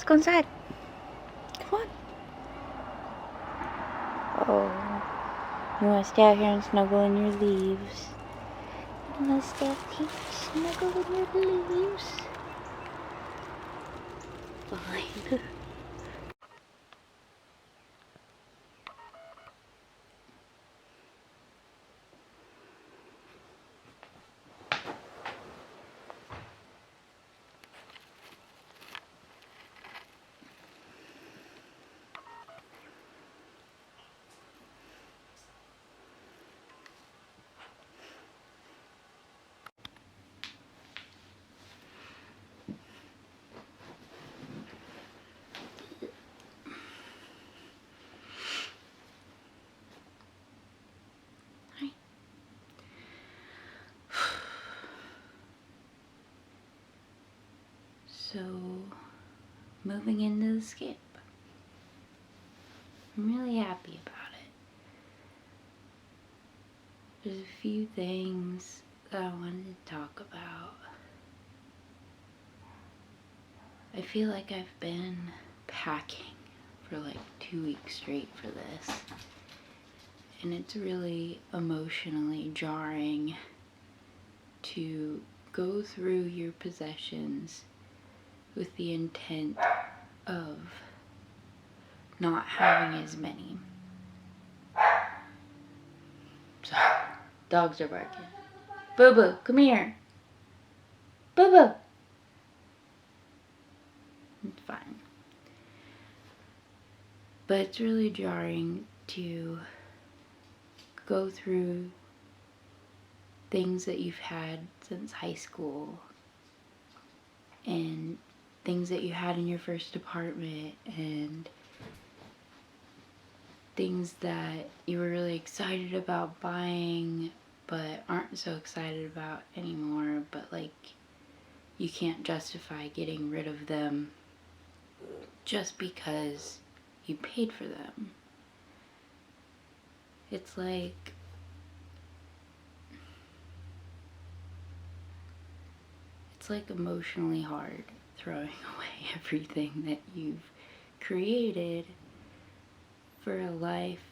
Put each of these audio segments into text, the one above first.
Let's go inside. Come on. Oh, you want to stay out here and snuggle in your leaves? You want to stay out here and snuggle in your leaves? Fine. So, moving into the skip. I'm really happy about it. There's a few things that I wanted to talk about. I feel like I've been packing for like 2 weeks straight for this. And it's really emotionally jarring to go through your possessions with the intent of not having as many. So, dogs are barking. Boo Boo, come here. Boo Boo. It's fine. But it's really jarring to go through things that you've had since high school and things that you had in your first apartment and things that you were really excited about buying but aren't so excited about anymore, but like you can't justify getting rid of them just because you paid for them. It's like emotionally hard throwing away everything that you've created for a life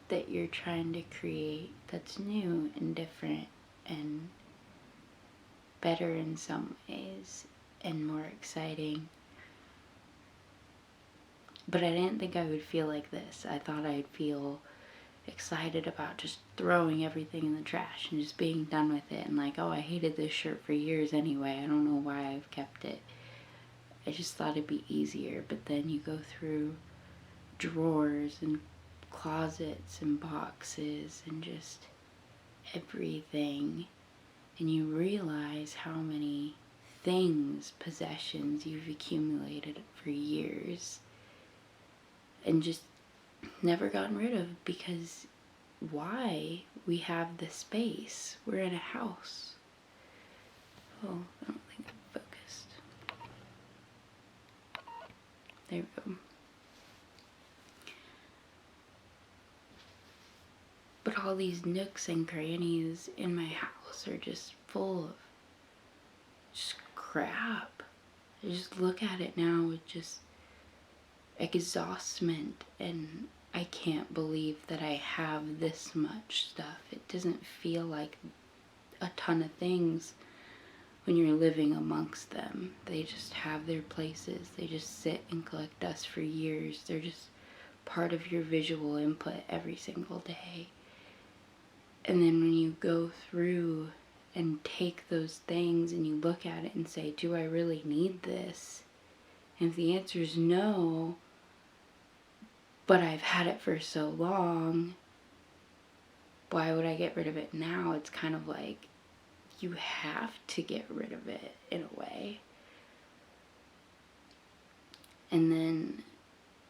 that you're trying to create that's new and different and better in some ways and more exciting. But I didn't think I would feel like this. I thought I'd feel excited about just throwing everything in the trash and just being done with it and like, oh, I hated this shirt for years anyway. I don't know why I've kept it. I just thought it'd be easier. But then you go through drawers and closets and boxes and just everything, and you realize how many things, possessions you've accumulated for years and just never gotten rid of, because why? We have the space. We're in a house. Oh, I don't think I'm focused. There we go. But all these nooks and crannies in my house are just full of just crap. I just look at it now with just exhaustment, and I can't believe that I have this much stuff. It doesn't feel like a ton of things when you're living amongst them. They just have their places. They just sit and collect dust for years. They're just part of your visual input every single day. And then when you go through and take those things and you look at it and say, do I really need this? And if the answer is no, but I've had it for so long, why would I get rid of it now? It's kind of like you have to get rid of it in a way. And then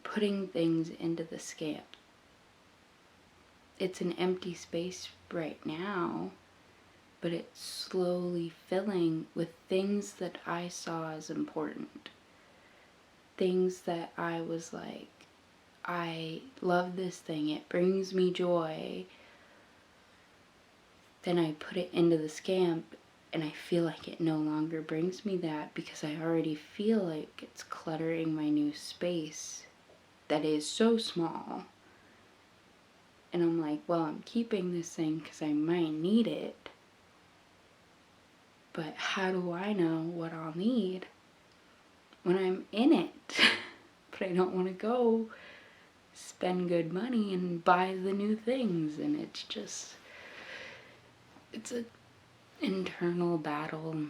putting things into the Scamp. It's an empty space right now, but it's slowly filling with things that I saw as important. Things that I was like, I love this thing, it brings me joy. Then I put it into the Scamp And I feel like it no longer brings me that because I already feel like it's cluttering my new space that is so small. And I'm like, well, I'm keeping this thing because I might need it. But how do I know what I'll need when I'm in it? But I don't want to go spend good money and buy the new things. And it's an internal battle.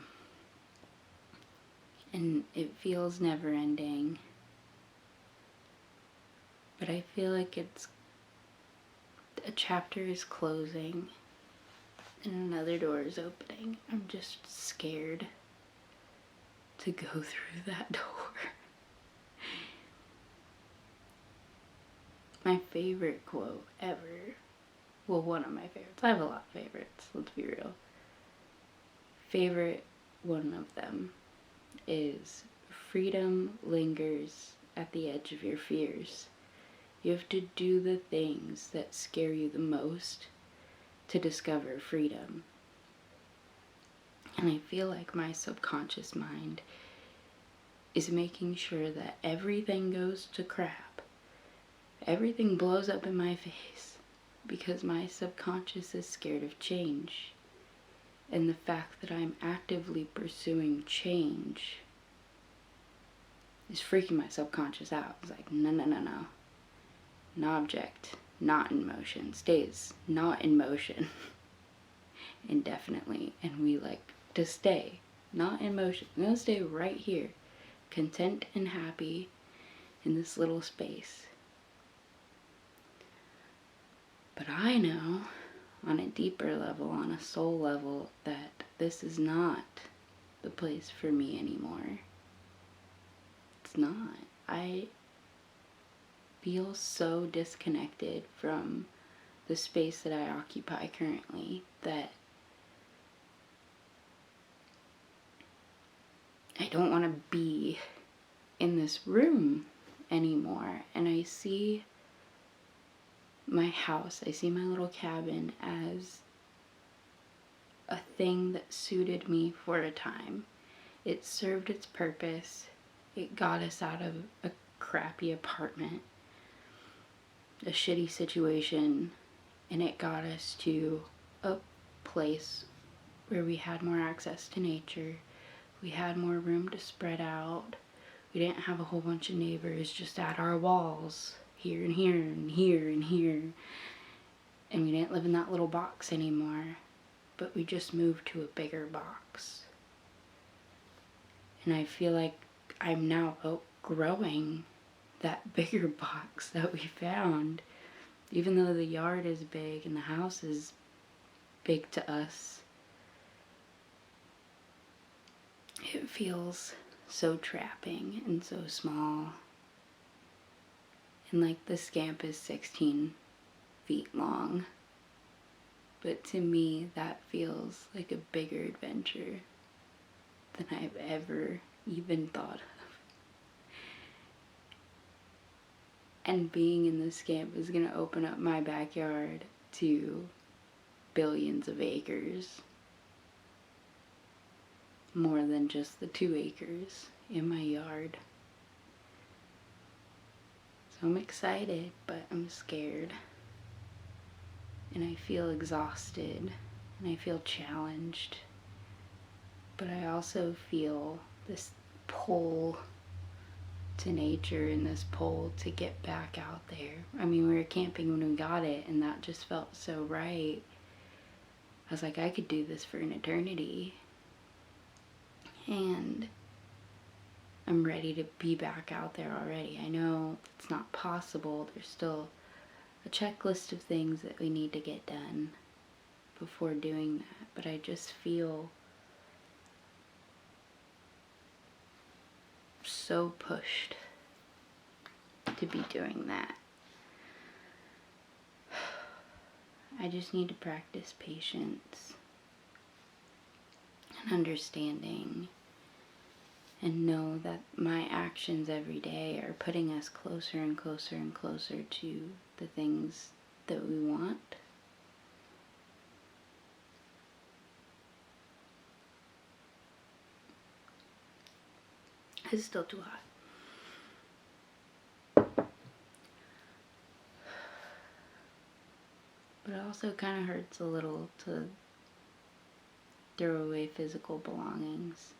And it feels never ending. But I feel like a chapter is closing and another door is opening. I'm just scared to go through that door. My favorite quote ever, well, one of my favorites, I have a lot of favorites, let's be real. Favorite one of them is, freedom lingers at the edge of your fears. You have to do the things that scare you the most to discover freedom. And I feel like my subconscious mind is making sure that everything goes to crap. Everything blows up in my face because my subconscious is scared of change. And the fact that I'm actively pursuing change is freaking my subconscious out. It's like, no. An object not in motion stays not in motion indefinitely, and we like to stay not in motion. I'm gonna stay right here, content and happy in this little space. But I know on a deeper level, on a soul level, that this is not the place for me anymore. It's not. I feel so disconnected from the space that I occupy currently that I don't want to be in this room anymore. And I see my house, I see my little cabin as a thing that suited me for a time. It served its purpose. It got us out of a crappy apartment, a shitty situation, and it got us to a place where we had more access to nature. We had more room to spread out. We didn't have a whole bunch of neighbors just at our walls, here and here and here and here. And we didn't live in that little box anymore, but we just moved to a bigger box. And I feel like I'm now outgrowing that bigger box that we found. Even though the yard is big and the house is big to us, it feels so trapping and so small. And like the Scamp is 16 feet long. But to me, that feels like a bigger adventure than I've ever even thought of. And being in the Scamp is going to open up my backyard to billions of acres. More than just the 2 acres in my yard. So I'm excited, but I'm scared. And I feel exhausted. And I feel challenged. But I also feel this pull to nature and this pull to get back out there. I mean, we were camping when we got it, and that just felt so right. I was like, I could do this for an eternity. And I'm ready to be back out there already. I know it's not possible. There's still a checklist of things that we need to get done before doing that. But I just feel so pushed to be doing that. I just need to practice patience and understanding, and know that my actions every day are putting us closer and closer and closer to the things that we want. It's still too hot. But it also kind of hurts a little to throw away physical belongings.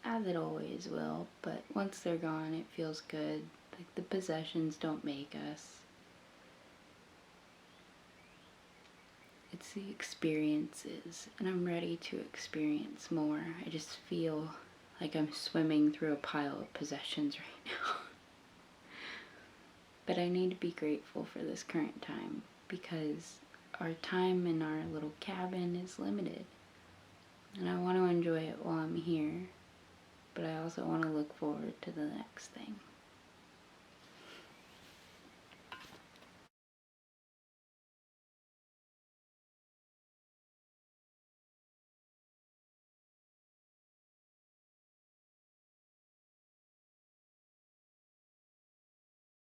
As it always will, but once they're gone, it feels good. Like, the possessions don't make us. It's the experiences, and I'm ready to experience more. I just feel like I'm swimming through a pile of possessions right now. But I need to be grateful for this current time, because our time in our little cabin is limited. And I want to enjoy it while I'm here, but I also want to look forward to the next thing.